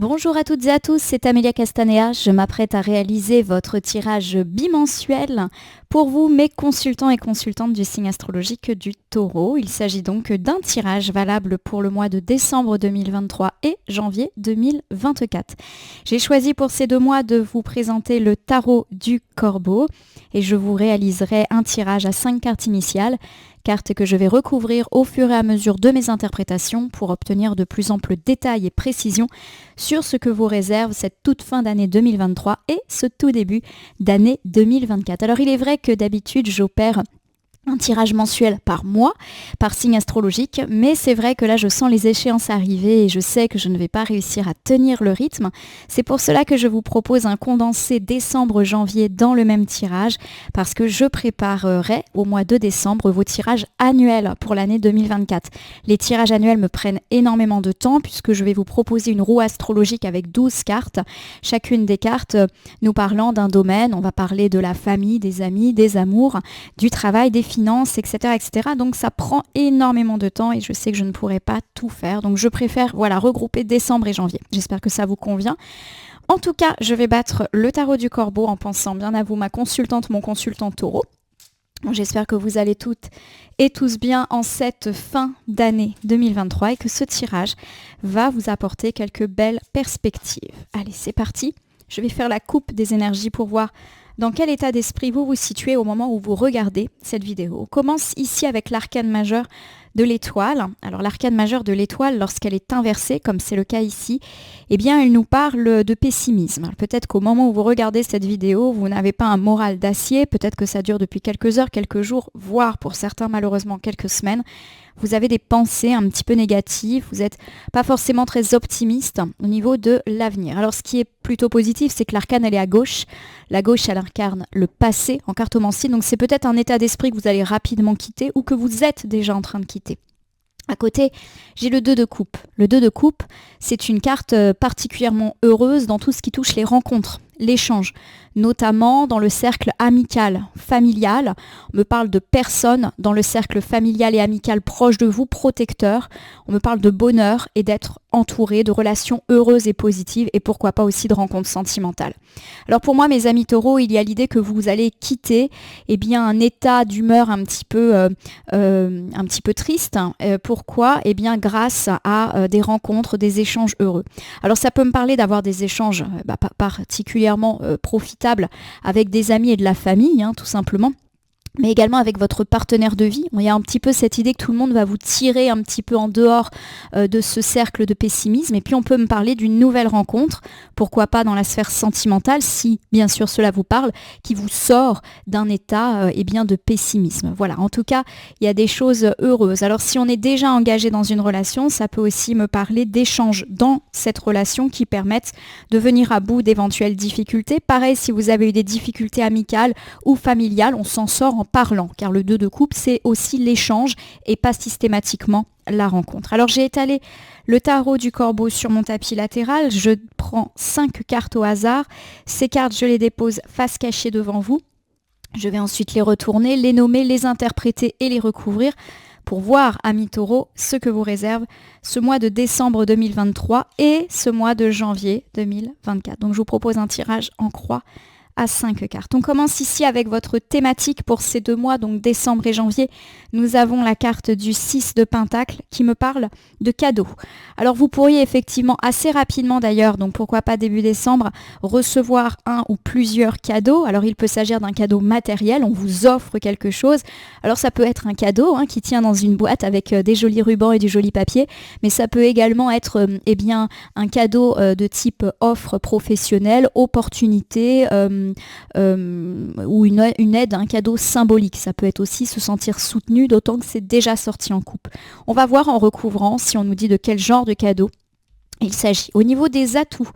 Bonjour à toutes et à tous, c'est Amélia Castanea. Je m'apprête à réaliser votre tirage bimensuel pour vous, mes consultants et consultantes du signe astrologique du Taureau. Il s'agit donc d'un tirage valable pour le mois de décembre 2023 et janvier 2024. J'ai choisi pour ces 2 mois de vous présenter le tarot du Corbeau et je vous réaliserai un tirage à 5 cartes initiales, cartes que je vais recouvrir au fur et à mesure de mes interprétations pour obtenir de plus amples détails et précisions sur ce que vous réserve cette toute fin d'année 2023 et ce tout début d'année 2024. Alors il est vrai que d'habitude j'opère un tirage mensuel par mois, par signe astrologique, mais c'est vrai que là je sens les échéances arriver et je sais que je ne vais pas réussir à tenir le rythme. C'est pour cela que je vous propose un condensé décembre-janvier dans le même tirage, parce que je préparerai au mois de décembre vos tirages annuels pour l'année 2024. Les tirages annuels me prennent énormément de temps puisque je vais vous proposer une roue astrologique avec 12 cartes, chacune des cartes nous parlant d'un domaine. On va parler de la famille, des amis, des amours, du travail, des finances, etc., etc. Donc ça prend énormément de temps et je sais que je ne pourrai pas tout faire. Donc je préfère regrouper décembre et janvier. J'espère que ça vous convient. En tout cas, je vais battre le tarot du Corbeau en pensant bien à vous, ma consultante, mon consultant Taureau. J'espère que vous allez toutes et tous bien en cette fin d'année 2023 et que ce tirage va vous apporter quelques belles perspectives. Allez, c'est parti. Je vais faire la coupe des énergies pour voir dans quel état d'esprit vous vous situez au moment où vous regardez cette vidéo. On commence ici avec l'arcane majeur de l'étoile. Alors l'arcane majeur de l'étoile, lorsqu'elle est inversée, comme c'est le cas ici, eh bien elle nous parle de pessimisme. Alors, peut-être qu'au moment où vous regardez cette vidéo, vous n'avez pas un moral d'acier, peut-être que ça dure depuis quelques heures, quelques jours, voire pour certains malheureusement quelques semaines. Vous avez des pensées un petit peu négatives, vous n'êtes pas forcément très optimiste au niveau de l'avenir. Alors ce qui est plutôt positif, c'est que l'arcane elle est à gauche. La gauche elle incarne le passé en cartomancie, donc c'est peut-être un état d'esprit que vous allez rapidement quitter ou que vous êtes déjà en train de quitter. À côté, j'ai le 2 de coupe. Le 2 de coupe, c'est une carte particulièrement heureuse dans tout ce qui touche les rencontres, l'échange, notamment dans le cercle amical, familial. On me parle de personnes dans le cercle familial et amical proche de vous, protecteurs. On me parle de bonheur et d'être entouré de relations heureuses et positives et pourquoi pas aussi de rencontres sentimentales. Alors pour moi, mes amis taureaux, il y a l'idée que vous allez quitter un état d'humeur un petit peu triste. Pourquoi ? Grâce à des rencontres, des échanges heureux. Alors ça peut me parler d'avoir des échanges particulièrement profitables avec des amis et de la famille, tout simplement. Mais également avec votre partenaire de vie. Il y a un petit peu cette idée que tout le monde va vous tirer un petit peu en dehors de ce cercle de pessimisme. Et puis on peut me parler d'une nouvelle rencontre, pourquoi pas dans la sphère sentimentale, si bien sûr cela vous parle, qui vous sort d'un état de pessimisme. Voilà, en tout cas, il y a des choses heureuses. Alors si on est déjà engagé dans une relation, ça peut aussi me parler d'échanges dans cette relation qui permettent de venir à bout d'éventuelles difficultés. Pareil, si vous avez eu des difficultés amicales ou familiales, on s'en sort en parlant, car le 2 de coupe, c'est aussi l'échange et pas systématiquement la rencontre. Alors j'ai étalé le tarot du Corbeau sur mon tapis latéral, je prends 5 cartes au hasard, ces cartes je les dépose face cachée devant vous, je vais ensuite les retourner, les nommer, les interpréter et les recouvrir pour voir, amis taureaux, ce que vous réserve ce mois de décembre 2023 et ce mois de janvier 2024. Donc je vous propose un tirage en croix à 5 cartes. On commence ici avec votre thématique pour ces 2 mois, donc décembre et janvier. Nous avons la carte du 6 de Pentacle qui me parle de cadeaux. Alors vous pourriez effectivement assez rapidement d'ailleurs, donc pourquoi pas début décembre, recevoir un ou plusieurs cadeaux. Alors il peut s'agir d'un cadeau matériel, on vous offre quelque chose. Alors ça peut être un cadeau qui tient dans une boîte avec des jolis rubans et du joli papier, mais ça peut également être un cadeau de type offre professionnelle, opportunité, ou une aide, un cadeau symbolique. Ça peut être aussi se sentir soutenu, d'autant que c'est déjà sorti en coupe. On va voir en recouvrant si on nous dit de quel genre de cadeau il s'agit. Au niveau des atouts,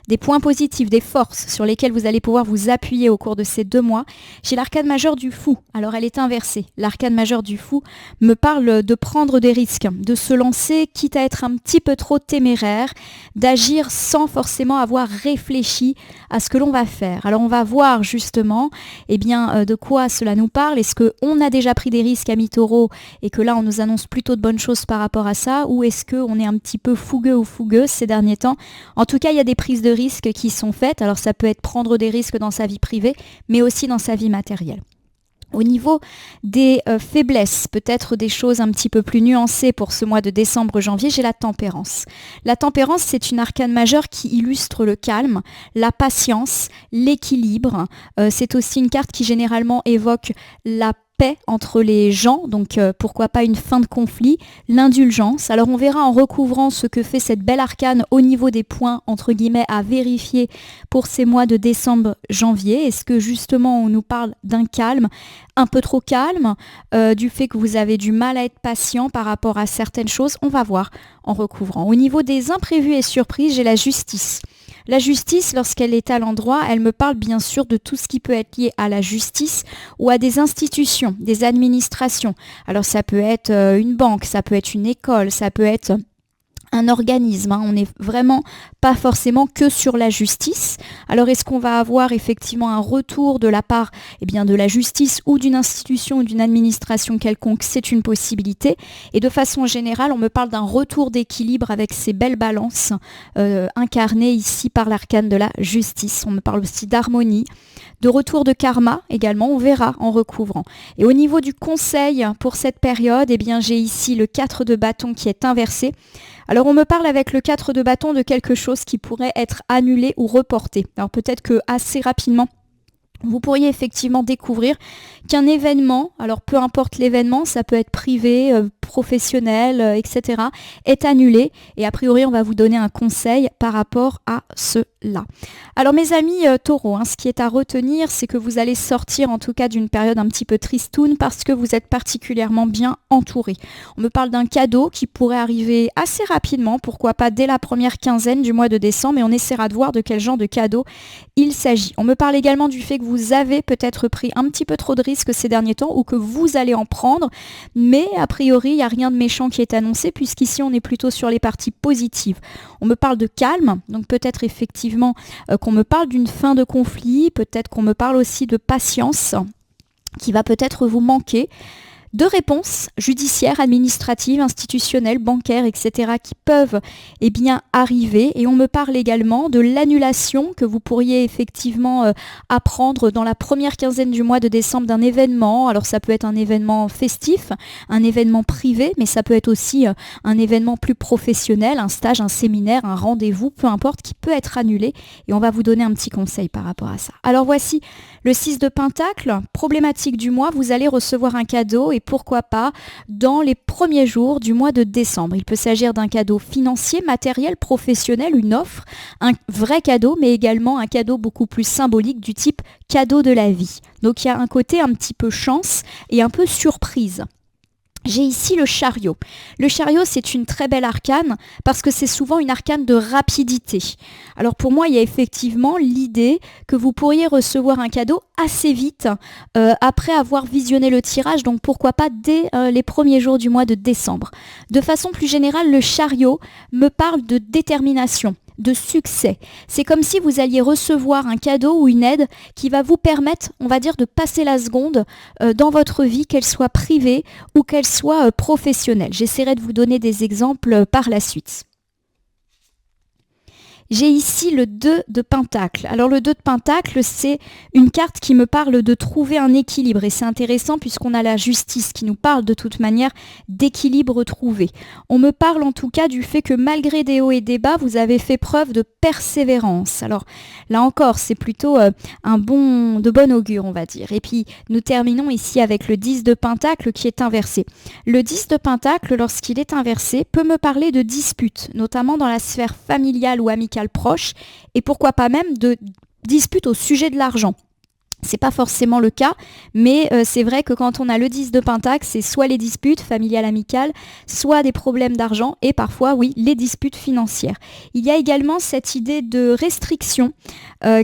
des points positifs, des forces sur lesquelles vous allez pouvoir vous appuyer au cours de ces 2 mois, j'ai l'arcane majeur du fou. Alors elle est inversée. L'arcane majeur du fou me parle de prendre des risques, de se lancer quitte à être un petit peu trop téméraire, d'agir sans forcément avoir réfléchi à ce que l'on va faire. Alors on va voir justement de quoi cela nous parle. Est-ce qu'on a déjà pris des risques amis taureaux et que là on nous annonce plutôt de bonnes choses par rapport à ça, ou est-ce qu'on est un petit peu fougueux ou fougueuse? ces derniers temps. En tout cas, il y a des prises de risques qui sont faites. Alors ça peut être prendre des risques dans sa vie privée, mais aussi dans sa vie matérielle. Au niveau des faiblesses, peut-être des choses un petit peu plus nuancées pour ce mois de décembre-janvier, j'ai la tempérance. La tempérance, c'est une arcane majeure qui illustre le calme, la patience, l'équilibre. C'est aussi une carte qui généralement évoque la paix entre les gens, donc pourquoi pas une fin de conflit, l'indulgence. Alors on verra en recouvrant ce que fait cette belle arcane au niveau des points entre guillemets à vérifier pour ces mois de décembre-janvier. Est-ce que justement on nous parle d'un calme un peu trop calme, du fait que vous avez du mal à être patient par rapport à certaines choses? On va voir en recouvrant. Au niveau des imprévus et surprises, j'ai la justice. La justice, lorsqu'elle est à l'endroit, elle me parle bien sûr de tout ce qui peut être lié à la justice ou à des institutions, des administrations. Alors ça peut être une banque, ça peut être une école, ça peut être un organisme, On n'est vraiment pas forcément que sur la justice. Alors est-ce qu'on va avoir effectivement un retour de la part de la justice ou d'une institution ou d'une administration quelconque? C'est une possibilité. Et de façon générale, on me parle d'un retour d'équilibre avec ces belles balances incarnées ici par l'arcane de la justice. On me parle aussi d'harmonie, de retour de karma également, on verra en recouvrant. Et au niveau du conseil pour cette période, j'ai ici le 4 de bâton qui est inversé. Alors on me parle avec le 4 de bâton de quelque chose qui pourrait être annulé ou reporté. Alors peut-être que assez rapidement, vous pourriez effectivement découvrir qu'un événement, alors peu importe l'événement, ça peut être privé, professionnel, etc., est annulé. Et a priori, on va vous donner un conseil par rapport à cela. Alors mes amis taureaux, ce qui est à retenir, c'est que vous allez sortir en tout cas d'une période un petit peu tristoune parce que vous êtes particulièrement bien entouré. On me parle d'un cadeau qui pourrait arriver assez rapidement, pourquoi pas dès la première quinzaine du mois de décembre, et on essaiera de voir de quel genre de cadeau il s'agit. On me parle également du fait que vous avez peut-être pris un petit peu trop de risques ces derniers temps ou que vous allez en prendre, mais a priori, il n'y a rien de méchant qui est annoncé puisqu'ici, on est plutôt sur les parties positives. On me parle de calme, donc peut-être effectivement qu'on me parle d'une fin de conflit, peut-être qu'on me parle aussi de patience qui va peut-être vous manquer. De réponses judiciaires, administratives, institutionnelles, bancaires, etc. qui peuvent arriver. Et on me parle également de l'annulation que vous pourriez effectivement apprendre dans la première quinzaine du mois de décembre d'un événement. Alors ça peut être un événement festif, un événement privé, mais ça peut être aussi un événement plus professionnel, un stage, un séminaire, un rendez-vous, peu importe, qui peut être annulé. Et on va vous donner un petit conseil par rapport à ça. Alors voici le 6 de Pentacle, problématique du mois, vous allez recevoir un cadeau et pourquoi pas dans les premiers jours du mois de décembre. Il peut s'agir d'un cadeau financier, matériel, professionnel, une offre, un vrai cadeau, mais également un cadeau beaucoup plus symbolique du type cadeau de la vie. Donc il y a un côté un petit peu chance et un peu surprise. J'ai ici le chariot. Le chariot, c'est une très belle arcane parce que c'est souvent une arcane de rapidité. Alors pour moi, il y a effectivement l'idée que vous pourriez recevoir un cadeau assez vite après avoir visionné le tirage, donc pourquoi pas dès les premiers jours du mois de décembre. De façon plus générale, le chariot me parle de détermination, de succès. C'est comme si vous alliez recevoir un cadeau ou une aide qui va vous permettre, on va dire, de passer la seconde dans votre vie, qu'elle soit privée ou qu'elle soit professionnelle. J'essaierai de vous donner des exemples par la suite. J'ai ici le 2 de Pentacle. Alors le 2 de Pentacle, c'est une carte qui me parle de trouver un équilibre. Et c'est intéressant puisqu'on a la justice qui nous parle de toute manière d'équilibre trouvé. On me parle en tout cas du fait que malgré des hauts et des bas, vous avez fait preuve de persévérance. Alors là encore, c'est plutôt de bon augure, on va dire. Et puis nous terminons ici avec le 10 de Pentacle qui est inversé. Le 10 de Pentacle, lorsqu'il est inversé, peut me parler de disputes, notamment dans la sphère familiale ou amicale proche, et pourquoi pas même de disputes au sujet de l'argent. C'est pas forcément le cas, mais c'est vrai que quand on a le 10 de Pentacle, c'est soit les disputes familiales amicales, soit des problèmes d'argent et parfois, oui, les disputes financières. Il y a également cette idée de restriction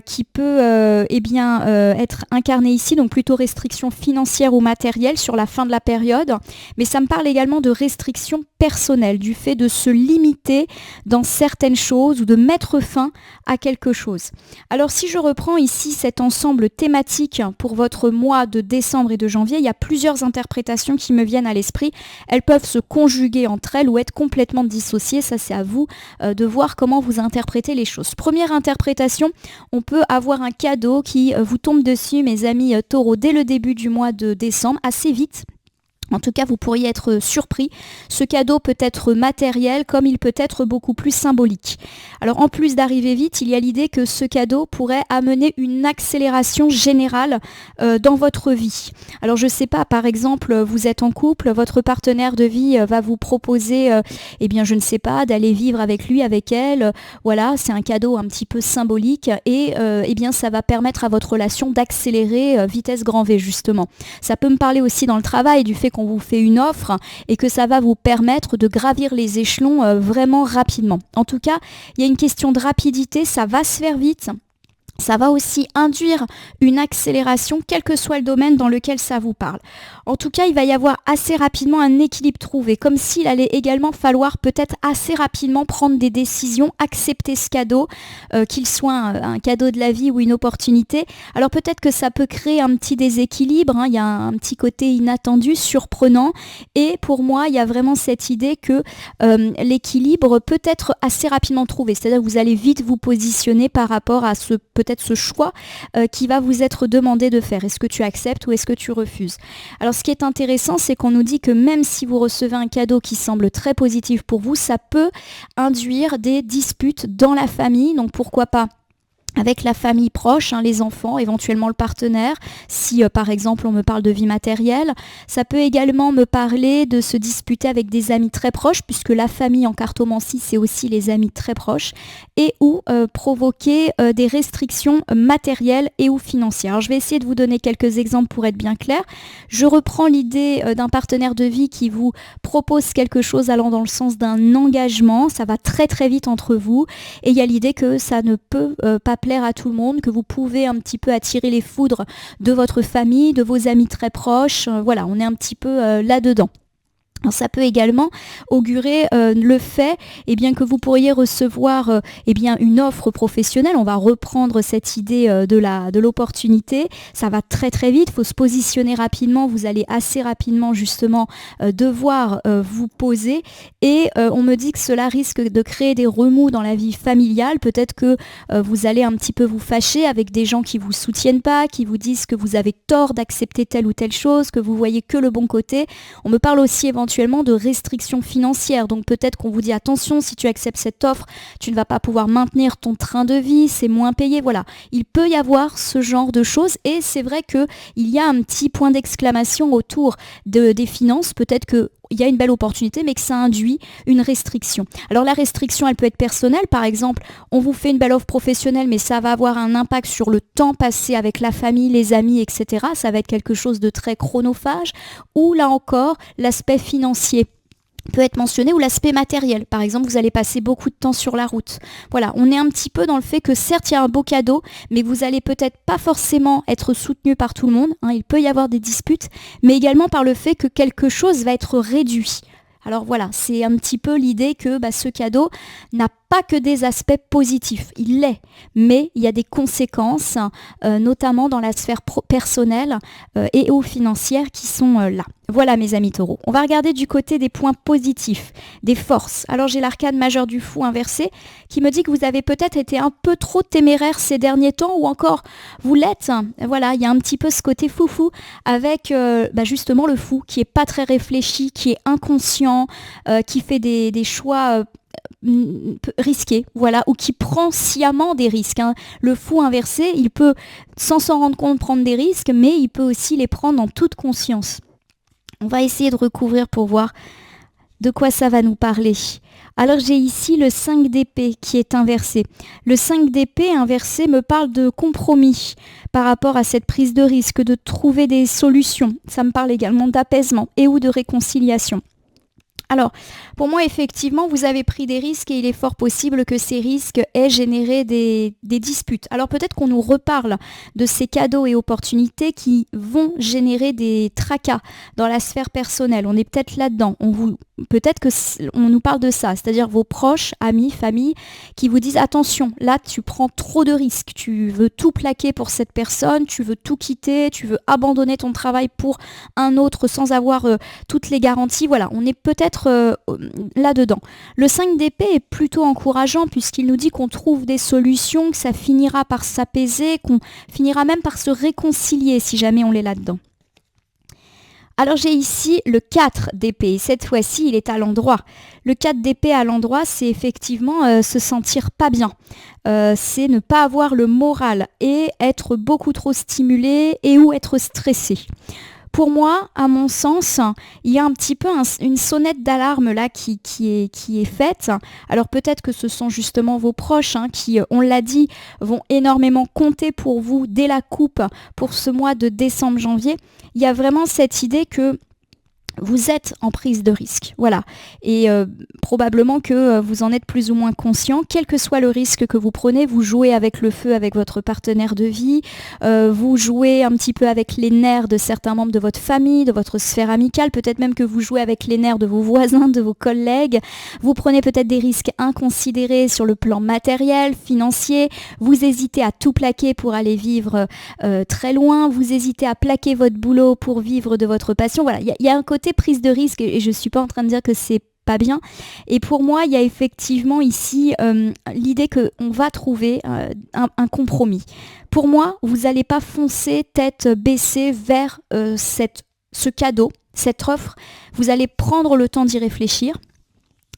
qui peut être incarnée ici, donc plutôt restriction financière ou matérielle sur la fin de la période, mais ça me parle également de restriction personnelle, du fait de se limiter dans certaines choses ou de mettre fin à quelque chose. Alors si je reprends ici cet ensemble thématique thématiques pour votre mois de décembre et de janvier, il y a plusieurs interprétations qui me viennent à l'esprit. Elles peuvent se conjuguer entre elles ou être complètement dissociées. Ça, c'est à vous de voir comment vous interprétez les choses. Première interprétation, on peut avoir un cadeau qui vous tombe dessus, mes amis taureaux, dès le début du mois de décembre, assez vite. En tout cas, vous pourriez être surpris. Ce cadeau peut être matériel comme il peut être beaucoup plus symbolique. Alors en plus d'arriver vite, il y a l'idée que ce cadeau pourrait amener une accélération générale dans votre vie. Alors je ne sais pas, par exemple, vous êtes en couple, votre partenaire de vie va vous proposer, je ne sais pas, d'aller vivre avec lui, avec elle. Voilà, c'est un cadeau un petit peu symbolique et ça va permettre à votre relation d'accélérer vitesse grand V justement. Ça peut me parler aussi dans le travail du fait qu'on vous fait une offre et que ça va vous permettre de gravir les échelons vraiment rapidement. En tout cas, il y a une question de rapidité, ça va se faire vite. Ça va aussi induire une accélération, quel que soit le domaine dans lequel ça vous parle. En tout cas, il va y avoir assez rapidement un équilibre trouvé, comme s'il allait également falloir peut-être assez rapidement prendre des décisions, accepter ce cadeau, qu'il soit un cadeau de la vie ou une opportunité. Alors peut-être que ça peut créer un petit déséquilibre, il y a un petit côté inattendu, surprenant, et pour moi, il y a vraiment cette idée que l'équilibre peut être assez rapidement trouvé, c'est-à-dire que vous allez vite vous positionner par rapport à peut-être ce choix qui va vous être demandé de faire. Est-ce que tu acceptes ou est-ce que tu refuses? Alors ce qui est intéressant, c'est qu'on nous dit que même si vous recevez un cadeau qui semble très positif pour vous, ça peut induire des disputes dans la famille, donc pourquoi pas avec la famille proche, les enfants, éventuellement le partenaire, si par exemple on me parle de vie matérielle. Ça peut également me parler de se disputer avec des amis très proches, puisque la famille en cartomancie, c'est aussi les amis très proches, et ou provoquer des restrictions matérielles et ou financières. Alors, je vais essayer de vous donner quelques exemples pour être bien clair. Je reprends l'idée d'un partenaire de vie qui vous propose quelque chose allant dans le sens d'un engagement. Ça va très très vite entre vous, et il y a l'idée que ça ne peut pas plaire à tout le monde, que vous pouvez un petit peu attirer les foudres de votre famille, de vos amis très proches. Voilà, on est un petit peu là-dedans. Alors, ça peut également augurer le fait que vous pourriez recevoir une offre professionnelle. On va reprendre cette idée de l'opportunité. Ça va très très vite, il faut se positionner rapidement. Vous allez assez rapidement justement devoir vous poser et on me dit que cela risque de créer des remous dans la vie familiale. Peut-être que vous allez un petit peu vous fâcher avec des gens qui vous soutiennent pas, qui vous disent que vous avez tort d'accepter telle ou telle chose, que vous voyez que le bon côté. On me parle aussi éventuellement de restrictions financières, donc peut-être qu'on vous dit attention, si tu acceptes cette offre, tu ne vas pas pouvoir maintenir ton train de vie, c'est moins payé, voilà. Il peut y avoir ce genre de choses et c'est vrai qu'il y a un petit point d'exclamation autour des finances, peut-être que il y a une belle opportunité, mais que ça induit une restriction. Alors la restriction, elle peut être personnelle. Par exemple, on vous fait une belle offre professionnelle, mais ça va avoir un impact sur le temps passé avec la famille, les amis, etc. Ça va être quelque chose de très chronophage. Ou là encore, l'aspect financier peut être mentionné, ou l'aspect matériel. Par exemple, vous allez passer beaucoup de temps sur la route. Voilà, on est un petit peu dans le fait que certes, il y a un beau cadeau, mais vous allez peut-être pas forcément être soutenu par tout le monde. Il peut y avoir des disputes, mais également par le fait que quelque chose va être réduit. Alors voilà, c'est un petit peu l'idée que ce cadeau n'a pas que des aspects positifs, il l'est, mais il y a des conséquences, notamment dans la sphère personnelle et ou financière qui sont là. Voilà mes amis taureaux. On va regarder du côté des points positifs, des forces. Alors j'ai l'arcane majeur du fou inversé qui me dit que vous avez peut-être été un peu trop téméraire ces derniers temps ou encore vous l'êtes. Voilà, il y a un petit peu ce côté foufou avec justement le fou qui est pas très réfléchi, qui est inconscient, qui fait des choix risqué, voilà, ou qui prend sciemment des risques. Le fou inversé, il peut, sans s'en rendre compte, prendre des risques, mais il peut aussi les prendre en toute conscience. On va essayer de recouvrir pour voir de quoi ça va nous parler. Alors j'ai ici le 5 d'épée qui est inversé. Le 5 d'épée inversé me parle de compromis par rapport à cette prise de risque, de trouver des solutions. Ça me parle également d'apaisement et ou de réconciliation. Alors, pour moi, effectivement, vous avez pris des risques et il est fort possible que ces risques aient généré des disputes. Alors peut-être qu'on nous reparle de ces cadeaux et opportunités qui vont générer des tracas dans la sphère personnelle. On est peut-être là-dedans. Peut-être on nous parle de ça, c'est-à-dire vos proches, amis, famille, qui vous disent attention, là tu prends trop de risques, tu veux tout plaquer pour cette personne, tu veux tout quitter, tu veux abandonner ton travail pour un autre sans avoir toutes les garanties. Voilà, on est peut-être là-dedans. Le 5 d'épée est plutôt encourageant puisqu'il nous dit qu'on trouve des solutions, que ça finira par s'apaiser, qu'on finira même par se réconcilier si jamais on l'est là-dedans. Alors j'ai ici le 4 d'épée, cette fois-ci il est à l'endroit. Le 4 d'épée à l'endroit, c'est effectivement se sentir pas bien. C'est ne pas avoir le moral et être beaucoup trop stimulé et ou être stressé. Pour moi, à mon sens, il y a un petit peu une sonnette d'alarme là qui est faite. Alors peut-être que ce sont justement vos proches qui, on l'a dit, vont énormément compter pour vous dès la coupe pour ce mois de décembre-janvier. Il y a vraiment cette idée que vous êtes en prise de risque, voilà. Et probablement que vous en êtes plus ou moins conscient. Quel que soit le risque que vous prenez, vous jouez avec le feu avec votre partenaire de vie, vous jouez un petit peu avec les nerfs de certains membres de votre famille, de votre sphère amicale, peut-être même que vous jouez avec les nerfs de vos voisins, de vos collègues. Vous prenez peut-être des risques inconsidérés sur le plan matériel, financier. Vous hésitez à tout plaquer pour aller vivre très loin. Vous hésitez à plaquer votre boulot pour vivre de votre passion. Voilà, il y a un côté prise de risque et je ne suis pas en train de dire que c'est pas bien. Et pour moi, il y a effectivement ici l'idée qu'on va trouver un compromis. Pour moi, vous n'allez pas foncer tête baissée vers ce cadeau, cette offre. Vous allez prendre le temps d'y réfléchir.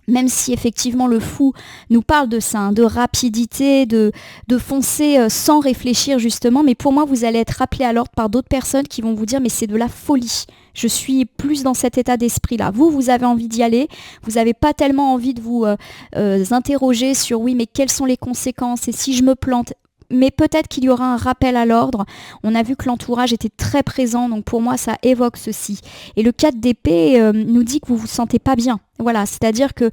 Même si effectivement le fou nous parle de ça, de rapidité, de foncer sans réfléchir justement, mais pour moi vous allez être rappelé à l'ordre par d'autres personnes qui vont vous dire mais c'est de la folie, je suis plus dans cet état d'esprit-là. Vous avez envie d'y aller, vous n'avez pas tellement envie de vous interroger sur oui mais quelles sont les conséquences et si je me plante. Mais peut-être qu'il y aura un rappel à l'ordre. On a vu que l'entourage était très présent, donc pour moi ça évoque ceci. Et le 4 d'épée nous dit que vous vous sentez pas bien. Voilà, c'est-à-dire que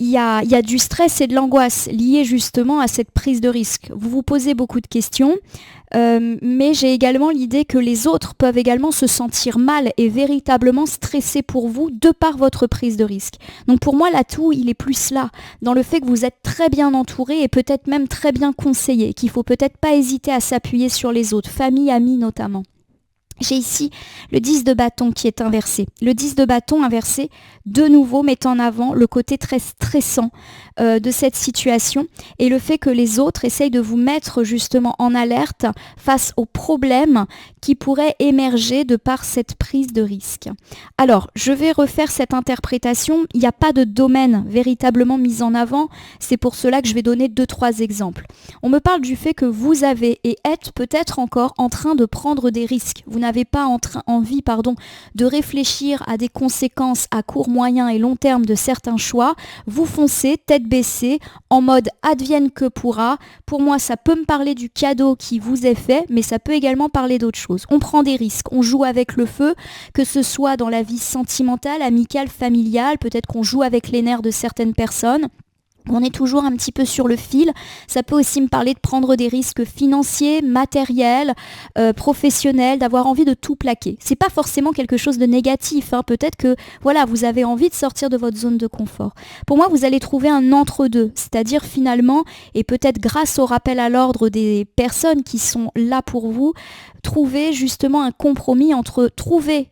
il y a du stress et de l'angoisse liés justement à cette prise de risque. Vous vous posez beaucoup de questions, mais j'ai également l'idée que les autres peuvent également se sentir mal et véritablement stressés pour vous de par votre prise de risque. Donc pour moi, l'atout, il est plus là, dans le fait que vous êtes très bien entouré et peut-être même très bien conseillé, qu'il faut peut-être pas hésiter à s'appuyer sur les autres, famille, amis notamment. J'ai ici le 10 de bâton qui est inversé. Le 10 de bâton inversé, de nouveau, met en avant le côté très stressant de cette situation et le fait que les autres essayent de vous mettre justement en alerte face aux problèmes qui pourraient émerger de par cette prise de risque. Alors, je vais refaire cette interprétation. Il n'y a pas de domaine véritablement mis en avant. C'est pour cela que je vais donner 2-3 exemples. On me parle du fait que vous avez et êtes peut-être encore en train de prendre des risques. Vous n'avez pas envie de réfléchir à des conséquences à court, moyen et long terme de certains choix. Vous foncez tête baissée en mode advienne que pourra. Pour moi, ça peut me parler du cadeau qui vous est fait, mais ça peut également parler d'autres choses. On prend des risques, on joue avec le feu, que ce soit dans la vie sentimentale, amicale, familiale, peut-être qu'on joue avec les nerfs de certaines personnes. On est toujours un petit peu sur le fil. Ça peut aussi me parler de prendre des risques financiers, matériels, professionnels, d'avoir envie de tout plaquer. C'est pas forcément quelque chose de négatif. Peut-être que voilà, vous avez envie de sortir de votre zone de confort. Pour moi, vous allez trouver un entre-deux, c'est-à-dire finalement, et peut-être grâce au rappel à l'ordre des personnes qui sont là pour vous, trouver justement un compromis entre trouver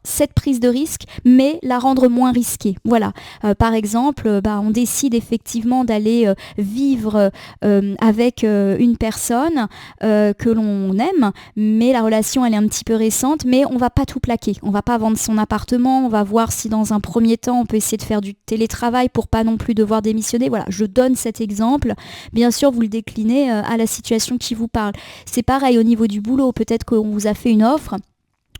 cette prise de risque, mais la rendre moins risquée. Voilà. Par exemple, on décide effectivement d'aller vivre avec une personne que l'on aime, mais la relation elle est un petit peu récente, mais on va pas tout plaquer. On va pas vendre son appartement, on va voir si dans un premier temps on peut essayer de faire du télétravail pour pas non plus devoir démissionner. Voilà, je donne cet exemple. Bien sûr, vous le déclinez à la situation qui vous parle. C'est pareil au niveau du boulot. Peut-être qu'on vous a fait une offre.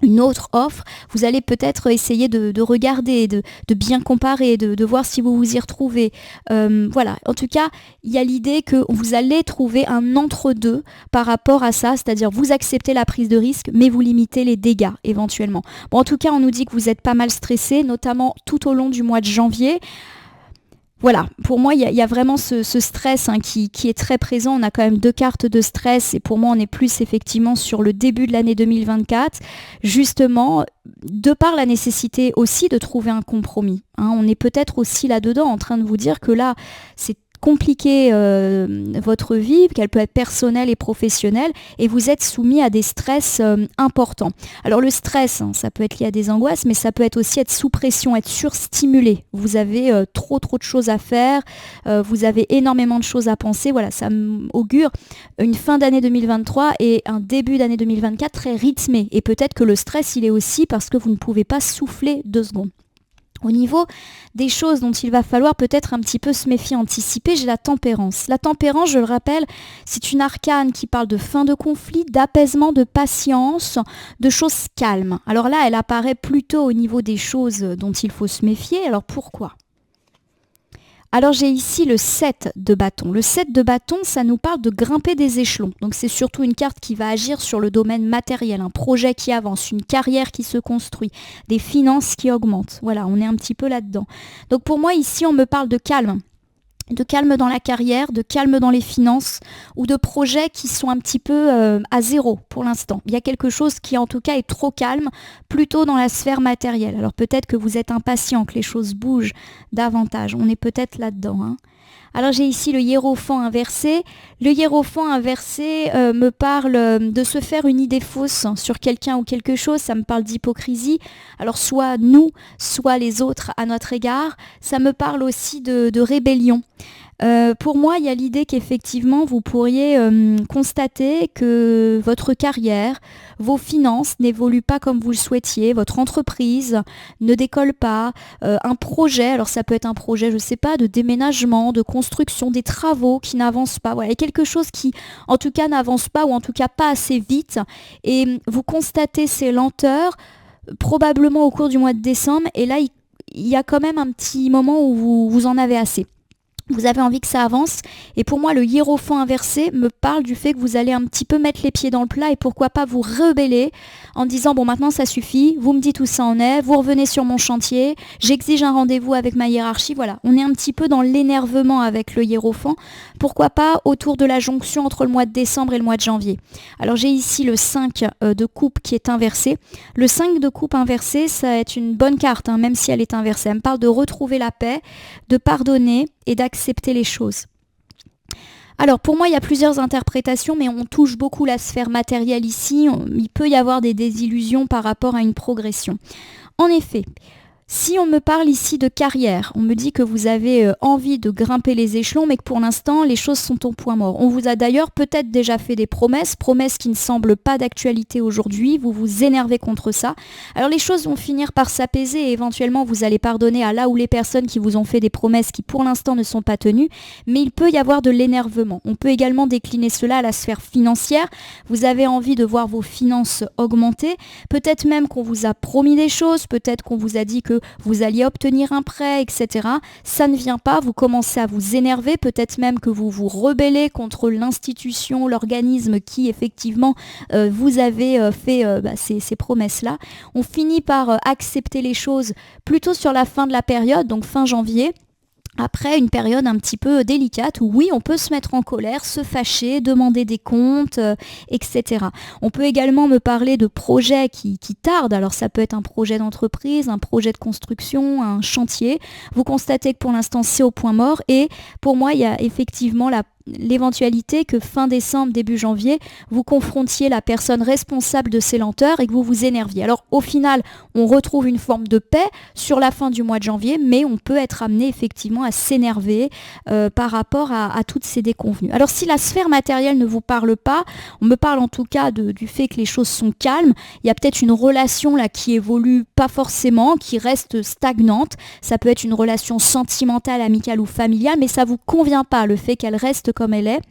une autre offre, vous allez peut-être essayer de regarder, de bien comparer, de voir si vous vous y retrouvez. Voilà, en tout cas, il y a l'idée que vous allez trouver un entre-deux par rapport à ça, c'est-à-dire vous acceptez la prise de risque, mais vous limitez les dégâts éventuellement. Bon, en tout cas, on nous dit que vous êtes pas mal stressé, notamment tout au long du mois de janvier. Voilà, pour moi, il y a vraiment ce stress qui est très présent. On a quand même 2 cartes de stress et pour moi, on est plus effectivement sur le début de l'année 2024, justement, de par la nécessité aussi de trouver un compromis. On est peut-être aussi là-dedans en train de vous dire que là, c'est compliquer votre vie, qu'elle peut être personnelle et professionnelle, et vous êtes soumis à des stress importants. Alors le stress, ça peut être lié à des angoisses, mais ça peut être aussi être sous pression, être surstimulé. Vous avez trop de choses à faire, vous avez énormément de choses à penser. Voilà, ça augure une fin d'année 2023 et un début d'année 2024 très rythmé. Et peut-être que le stress, il est aussi parce que vous ne pouvez pas souffler 2 secondes. Au niveau des choses dont il va falloir peut-être un petit peu se méfier, anticiper, j'ai la tempérance. La tempérance, je le rappelle, c'est une arcane qui parle de fin de conflit, d'apaisement, de patience, de choses calmes. Alors là, elle apparaît plutôt au niveau des choses dont il faut se méfier. Alors pourquoi ? Alors j'ai ici le 7 de bâton. Le 7 de bâton, ça nous parle de grimper des échelons. Donc c'est surtout une carte qui va agir sur le domaine matériel, un projet qui avance, une carrière qui se construit, des finances qui augmentent. Voilà, on est un petit peu là-dedans. Donc pour moi ici, on me parle de calme. De calme dans la carrière, de calme dans les finances ou de projets qui sont un petit peu à zéro pour l'instant. Il y a quelque chose qui en tout cas est trop calme, plutôt dans la sphère matérielle. Alors peut-être que vous êtes impatient, que les choses bougent davantage. On est peut-être là-dedans. Alors j'ai ici le hiérophant inversé. Le hiérophant inversé me parle de se faire une idée fausse sur quelqu'un ou quelque chose. Ça me parle d'hypocrisie. Alors soit nous, soit les autres à notre égard. Ça me parle aussi de rébellion. Pour moi, il y a l'idée qu'effectivement, vous pourriez constater que votre carrière, vos finances n'évoluent pas comme vous le souhaitiez, votre entreprise ne décolle pas, un projet, alors ça peut être un projet, je ne sais pas, de déménagement, de construction, des travaux qui n'avancent pas. Voilà, il y a quelque chose qui, en tout cas, n'avance pas ou en tout cas pas assez vite. Et vous constatez ces lenteurs probablement au cours du mois de décembre. Et là, il y a quand même un petit moment où vous en avez assez. Vous avez envie que ça avance et pour moi le hiérophant inversé me parle du fait que vous allez un petit peu mettre les pieds dans le plat et pourquoi pas vous rebeller en disant bon maintenant ça suffit, vous me dites où ça en est, vous revenez sur mon chantier, j'exige un rendez-vous avec ma hiérarchie, voilà, on est un petit peu dans l'énervement avec le hiérophant, pourquoi pas autour de la jonction entre le mois de décembre et le mois de janvier. Alors j'ai ici le 5 de coupe qui est inversé, le 5 de coupe inversé ça va être une bonne carte même si elle est inversée, elle me parle de retrouver la paix, de pardonner et d'accepter les choses. Alors pour moi il y a plusieurs interprétations mais on touche beaucoup la sphère matérielle ici, il peut y avoir des désillusions par rapport à une progression. En effet, si on me parle ici de carrière, on me dit que vous avez envie de grimper les échelons, mais que pour l'instant, les choses sont au point mort. On vous a d'ailleurs peut-être déjà fait des promesses qui ne semblent pas d'actualité aujourd'hui, vous vous énervez contre ça. Alors les choses vont finir par s'apaiser et éventuellement vous allez pardonner à là ou les personnes qui vous ont fait des promesses qui pour l'instant ne sont pas tenues, mais il peut y avoir de l'énervement. On peut également décliner cela à la sphère financière. Vous avez envie de voir vos finances augmenter, peut-être même qu'on vous a promis des choses, peut-être qu'on vous a dit que vous alliez obtenir un prêt, etc. Ça ne vient pas, vous commencez à vous énerver, peut-être même que vous vous rebellez contre l'institution, l'organisme qui effectivement vous avez fait ces promesses-là. On finit par accepter les choses plutôt sur la fin de la période, donc fin janvier. Après une période un petit peu délicate où oui, on peut se mettre en colère, se fâcher, demander des comptes, etc. On peut également me parler de projets qui tardent. Alors ça peut être un projet d'entreprise, un projet de construction, un chantier. Vous constatez que pour l'instant c'est au point mort et pour moi il y a effectivement l'éventualité que fin décembre, début janvier, vous confrontiez la personne responsable de ces lenteurs et que vous vous énerviez. Alors au final, on retrouve une forme de paix sur la fin du mois de janvier, mais on peut être amené effectivement à s'énerver par rapport à toutes ces déconvenues. Alors si la sphère matérielle ne vous parle pas, on me parle en tout cas du fait que les choses sont calmes, il y a peut-être une relation là qui évolue pas forcément, qui reste stagnante, ça peut être une relation sentimentale, amicale ou familiale, mais ça vous convient pas le fait qu'elle reste comme elle est.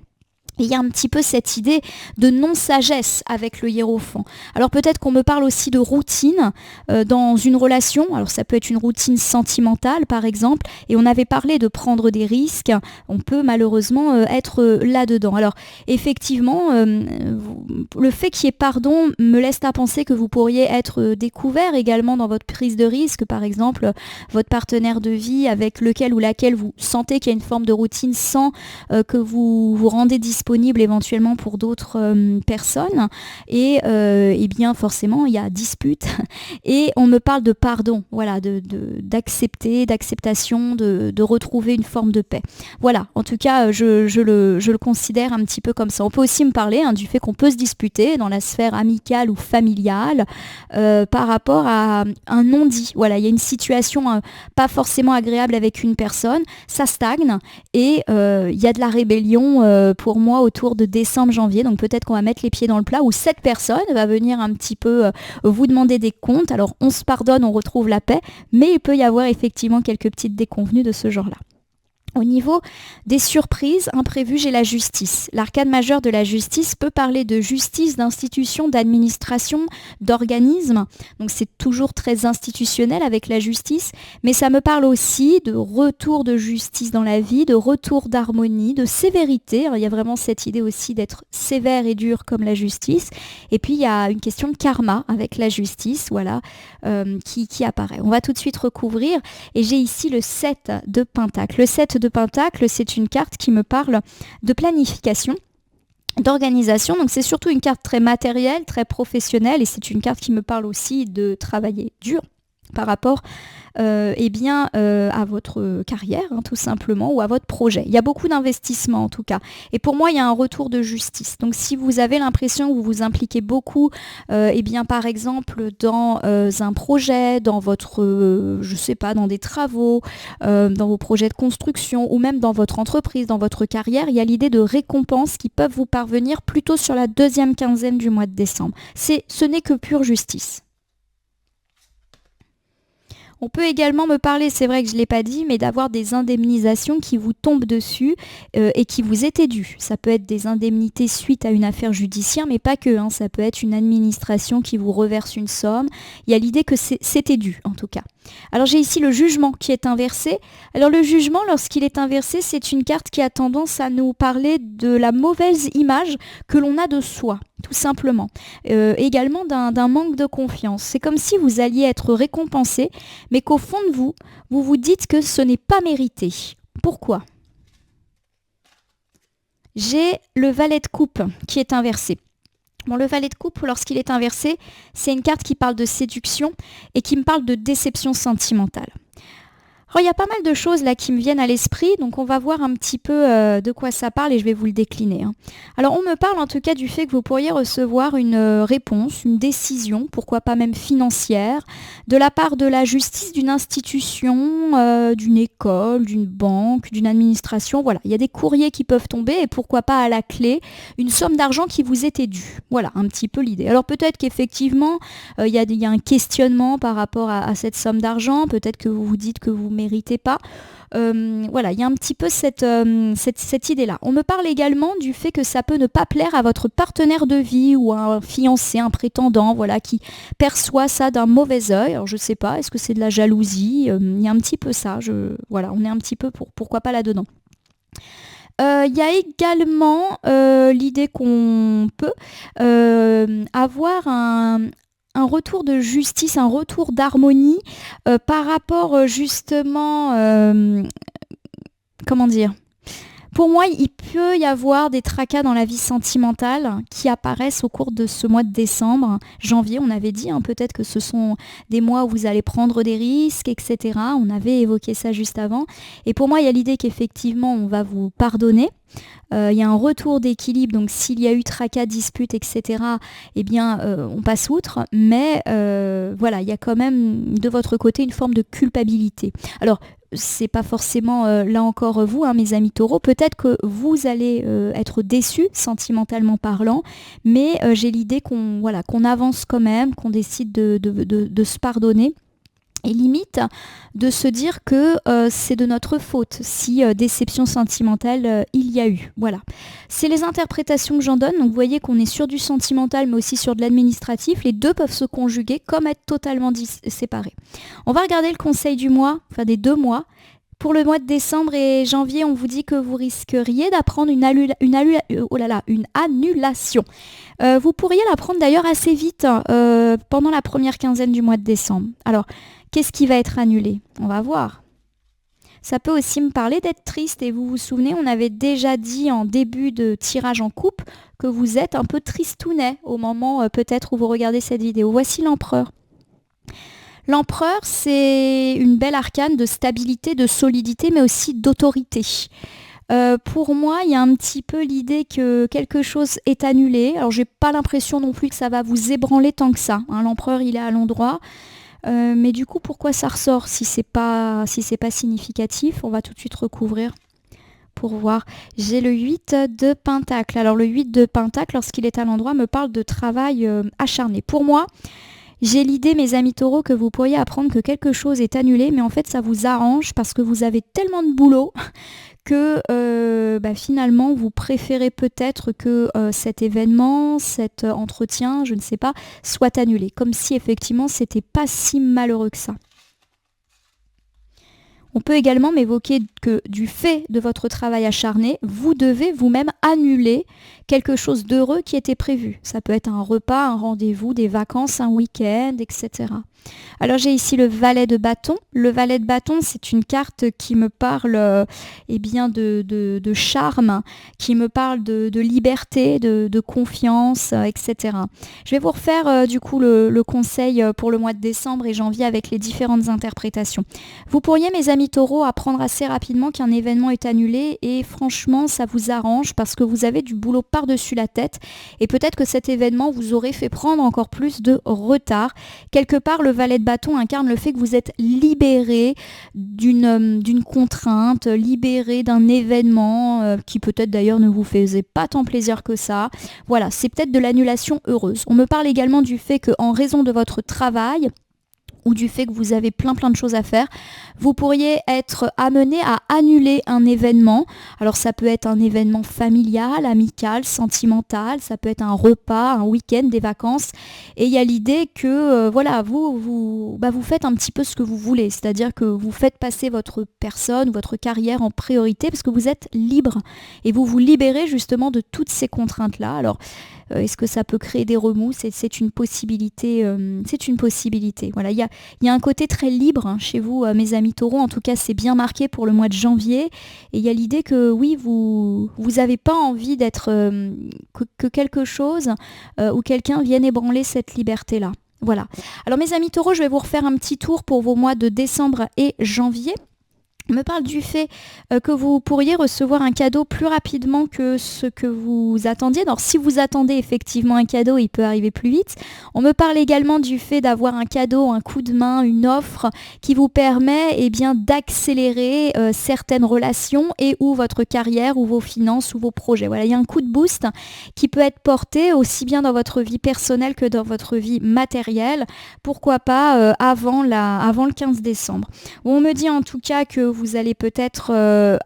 Et il y a un petit peu cette idée de non-sagesse avec le hiérophant. Alors peut-être qu'on me parle aussi de routine dans une relation. Alors ça peut être une routine sentimentale par exemple. Et on avait parlé de prendre des risques. On peut malheureusement être là-dedans. Alors effectivement, le fait qu'il y ait pardon me laisse à penser que vous pourriez être découvert également dans votre prise de risque. Par exemple, votre partenaire de vie avec lequel ou laquelle vous sentez qu'il y a une forme de routine sans que vous vous rendez disponible éventuellement pour d'autres personnes et bien forcément il y a dispute et on me parle de pardon, voilà, d'accepter, d'acceptation, de retrouver une forme de paix. Voilà, en tout cas je le considère un petit peu comme ça. On peut aussi me parler du fait qu'on peut se disputer dans la sphère amicale ou familiale par rapport à un non-dit. Voilà, il y a une situation pas forcément agréable avec une personne, ça stagne et il y a de la rébellion pour moi autour de décembre-janvier, donc peut-être qu'on va mettre les pieds dans le plat où cette personne va venir un petit peu vous demander des comptes. Alors on se pardonne, on retrouve la paix, mais il peut y avoir effectivement quelques petites déconvenues de ce genre-là. Au niveau des surprises imprévues, j'ai la justice. L'arcane majeure de la justice peut parler de justice, d'institution, d'administration, d'organisme. Donc c'est toujours très institutionnel avec la justice, mais ça me parle aussi de retour de justice dans la vie, de retour d'harmonie, de sévérité. Alors, il y a vraiment cette idée aussi d'être sévère et dur comme la justice. Et puis il y a une question de karma avec la justice, voilà, qui apparaît. On va tout de suite recouvrir et j'ai ici le 7 de Pentacle. Le 7 de Pentacle, c'est une carte qui me parle de planification, d'organisation. Donc c'est surtout une carte très matérielle, très professionnelle et c'est une carte qui me parle aussi de travailler dur par rapport à votre carrière, tout simplement, ou à votre projet. Il y a beaucoup d'investissements en tout cas. Et pour moi, il y a un retour de justice. Donc si vous avez l'impression que vous vous impliquez beaucoup, par exemple, dans un projet, dans votre, je sais pas, dans des travaux, dans vos projets de construction, ou même dans votre entreprise, dans votre carrière, il y a l'idée de récompenses qui peuvent vous parvenir plutôt sur la deuxième quinzaine du mois de décembre. Ce n'est que pure justice. On peut également me parler, c'est vrai que je ne l'ai pas dit, mais d'avoir des indemnisations qui vous tombent dessus et qui vous étaient dues. Ça peut être des indemnités suite à une affaire judiciaire, mais pas que. Ça peut être une administration qui vous reverse une somme. Il y a l'idée que c'était dû, en tout cas. Alors j'ai ici le jugement qui est inversé. Alors le jugement, lorsqu'il est inversé, c'est une carte qui a tendance à nous parler de la mauvaise image que l'on a de soi, tout simplement. Également d'un manque de confiance. C'est comme si vous alliez être récompensé, mais qu'au fond de vous, vous vous dites que ce n'est pas mérité. Pourquoi ? J'ai le valet de coupe qui est inversé. Bon, le valet de coupe, lorsqu'il est inversé, c'est une carte qui parle de séduction et qui me parle de déception sentimentale. Alors, il y a pas mal de choses là qui me viennent à l'esprit, donc on va voir un petit peu de quoi ça parle et je vais vous le décliner. Alors, on me parle en tout cas du fait que vous pourriez recevoir une réponse, une décision, pourquoi pas même financière, de la part de la justice d'une institution, d'une école, d'une banque, d'une administration. Voilà, il y a des courriers qui peuvent tomber et pourquoi pas à la clé une somme d'argent qui vous était due. Voilà, un petit peu l'idée. Alors peut-être qu'effectivement, il y a un questionnement par rapport à cette somme d'argent, peut-être que vous vous dites que vous ne méritez pas. Voilà, il y a un petit peu cette idée-là. On me parle également du fait que ça peut ne pas plaire à votre partenaire de vie ou à un fiancé, un prétendant, voilà, qui perçoit ça d'un mauvais œil. Alors je sais pas, est-ce que c'est de la jalousie ? Il y a un petit peu ça. Voilà, on est un petit peu pourquoi pas là-dedans. Il y a également l'idée qu'on peut avoir un retour de justice, un retour d'harmonie par rapport justement, comment dire ? Pour moi, il peut y avoir des tracas dans la vie sentimentale qui apparaissent au cours de ce mois de décembre, janvier, on avait dit, peut-être que ce sont des mois où vous allez prendre des risques, etc. On avait évoqué ça juste avant. Et pour moi, il y a l'idée qu'effectivement, on va vous pardonner. Il y a un retour d'équilibre, donc s'il y a eu tracas, disputes, etc., on passe outre, mais voilà, il y a quand même de votre côté une forme de culpabilité. Alors, c'est pas forcément là encore vous, mes amis taureaux, peut-être que vous allez être déçus sentimentalement parlant, mais j'ai l'idée qu'on avance quand même, qu'on décide de se pardonner. Et limite de se dire que c'est de notre faute si déception sentimentale il y a eu. Voilà. C'est les interprétations que j'en donne. Donc vous voyez qu'on est sur du sentimental mais aussi sur de l'administratif. Les deux peuvent se conjuguer comme être totalement séparés. On va regarder le conseil du mois, enfin des 2 mois. Pour le mois de décembre et janvier, on vous dit que vous risqueriez d'apprendre une annulation. Vous pourriez l'apprendre d'ailleurs assez vite pendant la première quinzaine du mois de décembre. Alors, qu'est-ce qui va être annulé? On va voir. Ça peut aussi me parler d'être triste et vous vous souvenez, on avait déjà dit en début de tirage en coupe que vous êtes un peu tristounet au moment peut-être où vous regardez cette vidéo. Voici l'empereur. L'empereur, c'est une belle arcane de stabilité, de solidité, mais aussi d'autorité. Pour moi, il y a un petit peu l'idée que quelque chose est annulé. Alors, j'ai pas l'impression non plus que ça va vous ébranler tant que ça. Hein, l'empereur, il est à l'endroit. Mais du coup, pourquoi ça ressort si c'est pas significatif? On va tout de suite recouvrir pour voir. J'ai le 8 de Pentacle. Alors, le 8 de Pentacle, lorsqu'il est à l'endroit, me parle de travail acharné. Pour moi, j'ai l'idée, mes amis taureaux, que vous pourriez apprendre que quelque chose est annulé, mais en fait ça vous arrange parce que vous avez tellement de boulot que finalement vous préférez peut-être que cet événement, cet entretien, je ne sais pas, soit annulé. Comme si effectivement c'était pas si malheureux que ça. On peut également m'évoquer que du fait de votre travail acharné, vous devez vous-même annuler quelque chose d'heureux qui était prévu. Ça peut être un repas, un rendez-vous, des vacances, un week-end, etc. Alors j'ai ici le valet de bâton. Le valet de bâton, c'est une carte qui me parle de charme, qui me parle de liberté, de confiance, etc. Je vais vous refaire du coup le conseil pour le mois de décembre et janvier avec les différentes interprétations. Vous pourriez, mes amis taureaux, apprendre assez rapidement qu'un événement est annulé et franchement, ça vous arrange parce que vous avez du boulot par-dessus la tête et peut-être que cet événement vous aurait fait prendre encore plus de retard. Quelque part, le valet de bâton incarne le fait que vous êtes libéré d'une contrainte, libéré d'un événement qui peut-être d'ailleurs ne vous faisait pas tant plaisir que ça. Voilà, c'est peut-être de l'annulation heureuse. On me parle également du fait qu'en raison de votre travail, ou du fait que vous avez plein de choses à faire, vous pourriez être amené à annuler un événement. Alors ça peut être un événement familial, amical, sentimental, ça peut être un repas, un week-end, des vacances. Et il y a l'idée que vous faites un petit peu ce que vous voulez, c'est-à-dire que vous faites passer votre personne, votre carrière en priorité parce que vous êtes libre et vous vous libérez justement de toutes ces contraintes-là. Alors est-ce que ça peut créer des remous? C'est une possibilité. Voilà, il y a un côté très libre chez vous, mes amis taureaux. En tout cas, c'est bien marqué pour le mois de janvier. Et il y a l'idée que oui, vous n'avez pas envie d'être que quelque chose ou quelqu'un vienne ébranler cette liberté-là. Voilà. Alors mes amis taureaux, je vais vous refaire un petit tour pour vos mois de décembre et janvier. On me parle du fait que vous pourriez recevoir un cadeau plus rapidement que ce que vous attendiez. Alors si vous attendez effectivement un cadeau, il peut arriver plus vite. On me parle également du fait d'avoir un cadeau, un coup de main, une offre qui vous permet d'accélérer certaines relations et ou votre carrière ou vos finances ou vos projets. Voilà, il y a un coup de boost qui peut être porté aussi bien dans votre vie personnelle que dans votre vie matérielle. Pourquoi pas avant le 15 décembre. On me dit en tout cas que vous allez peut-être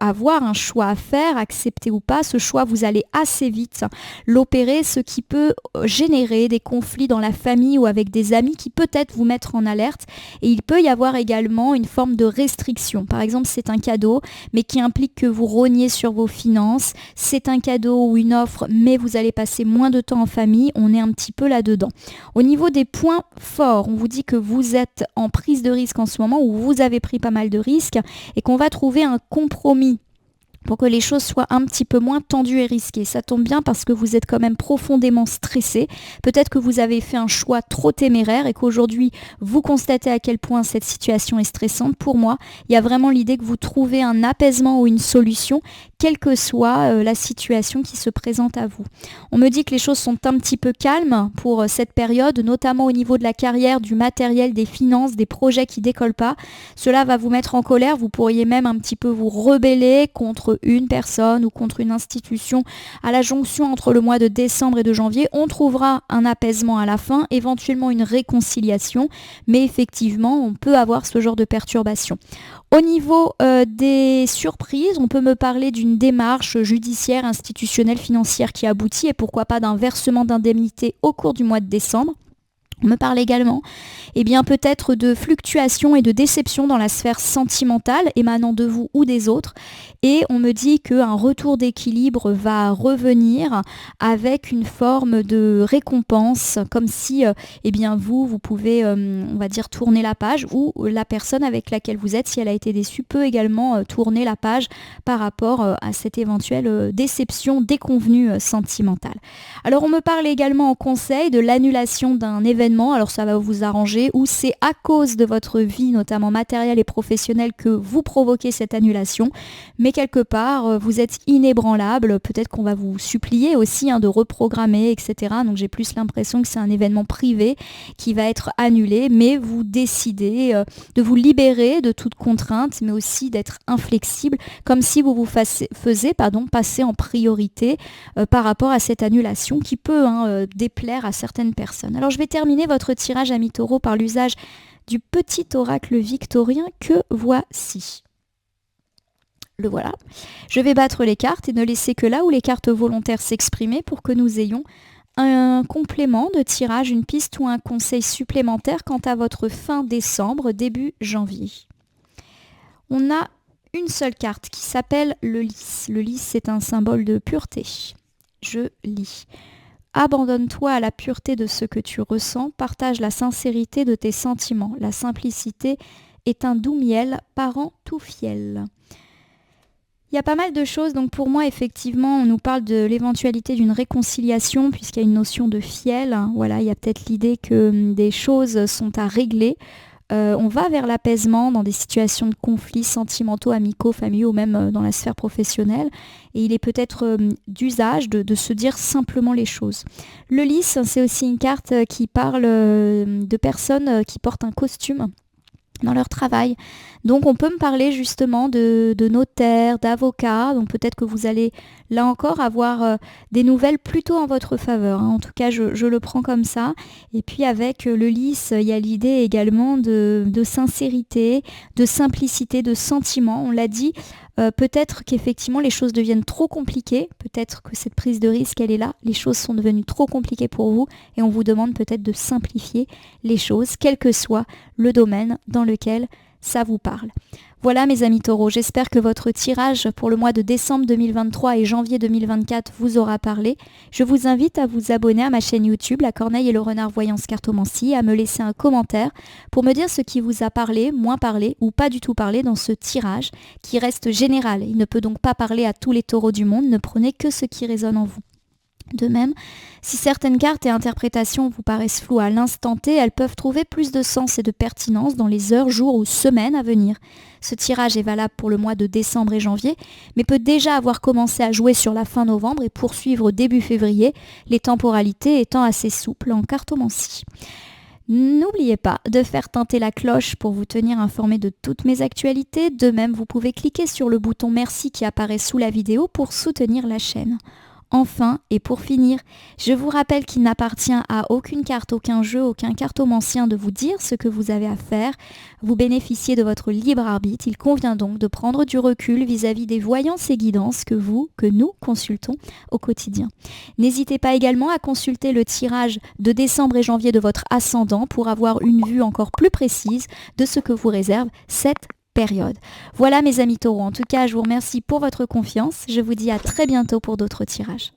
avoir un choix à faire, accepter ou pas. Ce choix, vous allez assez vite l'opérer, ce qui peut générer des conflits dans la famille ou avec des amis qui peut-être vous mettre en alerte. Et il peut y avoir également une forme de restriction. Par exemple, c'est un cadeau, mais qui implique que vous rogniez sur vos finances. C'est un cadeau ou une offre, mais vous allez passer moins de temps en famille. On est un petit peu là-dedans. Au niveau des points forts, on vous dit que vous êtes en prise de risque en ce moment, ou vous avez pris pas mal de risques, et qu'on va trouver un compromis pour que les choses soient un petit peu moins tendues et risquées. Ça tombe bien parce que vous êtes quand même profondément stressé. Peut-être que vous avez fait un choix trop téméraire et qu'aujourd'hui, vous constatez à quel point cette situation est stressante. Pour moi, il y a vraiment l'idée que vous trouvez un apaisement ou une solution quelle que soit la situation qui se présente à vous. On me dit que les choses sont un petit peu calmes pour cette période, notamment au niveau de la carrière, du matériel, des finances, des projets qui décollent pas. Cela va vous mettre en colère, vous pourriez même un petit peu vous rebeller contre une personne ou contre une institution. À la jonction entre le mois de décembre et de janvier, on trouvera un apaisement à la fin, éventuellement une réconciliation, mais effectivement, on peut avoir ce genre de perturbation. Au niveau des surprises, on peut me parler d'une démarche judiciaire, institutionnelle, financière qui aboutit et pourquoi pas d'un versement d'indemnité au cours du mois de décembre. On me parle également peut-être de fluctuations et de déceptions dans la sphère sentimentale émanant de vous ou des autres. Et on me dit qu'un retour d'équilibre va revenir avec une forme de récompense, comme si vous pouvez, on va dire, tourner la page, ou la personne avec laquelle vous êtes, si elle a été déçue, peut également tourner la page par rapport à cette éventuelle déception déconvenue sentimentale. Alors on me parle également en conseil de l'annulation d'un événement, alors ça va vous arranger, ou c'est à cause de votre vie, notamment matérielle et professionnelle, que vous provoquez cette annulation, mais quelque part, vous êtes inébranlable, peut-être qu'on va vous supplier aussi de reprogrammer, etc. Donc j'ai plus l'impression que c'est un événement privé qui va être annulé, mais vous décidez de vous libérer de toute contrainte, mais aussi d'être inflexible, comme si vous vous faisiez passer en priorité par rapport à cette annulation qui peut déplaire à certaines personnes. Alors je vais terminer votre tirage, amis taureaux, par l'usage du petit oracle victorien que voici. Le voilà. Je vais battre les cartes et ne laisser que là où les cartes volontaires s'exprimer pour que nous ayons un complément de tirage, une piste ou un conseil supplémentaire quant à votre fin décembre, début janvier. On a une seule carte qui s'appelle le lys. Le lys, c'est un symbole de pureté. Je lis. Abandonne-toi à la pureté de ce que tu ressens, partage la sincérité de tes sentiments. La simplicité est un doux miel, parent tout fiel. Il y a pas mal de choses, donc pour moi effectivement on nous parle de l'éventualité d'une réconciliation puisqu'il y a une notion de fiel. Voilà, il y a peut-être l'idée que des choses sont à régler. On va vers l'apaisement dans des situations de conflits sentimentaux, amicaux, familiaux ou même dans la sphère professionnelle. Et il est peut-être d'usage de se dire simplement les choses. Le lys, c'est aussi une carte qui parle de personnes qui portent un costume dans leur travail. Donc on peut me parler justement de notaires, d'avocats, donc peut-être que vous allez là encore avoir des nouvelles plutôt en votre faveur. En tout cas, je le prends comme ça. Et puis avec le lys, il y a l'idée également de sincérité, de simplicité, de sentiment. On l'a dit, peut-être qu'effectivement les choses deviennent trop compliquées. Peut-être que cette prise de risque, elle est là. Les choses sont devenues trop compliquées pour vous et on vous demande peut-être de simplifier les choses, quel que soit le domaine dans lequel ça vous parle. Voilà mes amis taureaux, j'espère que votre tirage pour le mois de décembre 2023 et janvier 2024 vous aura parlé. Je vous invite à vous abonner à ma chaîne YouTube, La Corneille et le Renard Voyance Cartomancie, à me laisser un commentaire pour me dire ce qui vous a parlé, moins parlé ou pas du tout parlé dans ce tirage qui reste général. Il ne peut donc pas parler à tous les taureaux du monde, ne prenez que ce qui résonne en vous. De même, si certaines cartes et interprétations vous paraissent floues à l'instant T, elles peuvent trouver plus de sens et de pertinence dans les heures, jours ou semaines à venir. Ce tirage est valable pour le mois de décembre et janvier, mais peut déjà avoir commencé à jouer sur la fin novembre et poursuivre début février, les temporalités étant assez souples en cartomancie. N'oubliez pas de faire tinter la cloche pour vous tenir informé de toutes mes actualités. De même, vous pouvez cliquer sur le bouton merci qui apparaît sous la vidéo pour soutenir la chaîne. Enfin, et pour finir, je vous rappelle qu'il n'appartient à aucune carte, aucun jeu, aucun cartomancien de vous dire ce que vous avez à faire. Vous bénéficiez de votre libre arbitre. Il convient donc de prendre du recul vis-à-vis des voyances et guidances que nous consultons au quotidien. N'hésitez pas également à consulter le tirage de décembre et janvier de votre ascendant pour avoir une vue encore plus précise de ce que vous réserve cette période. Voilà mes amis taureaux, en tout cas je vous remercie pour votre confiance, je vous dis à très bientôt pour d'autres tirages.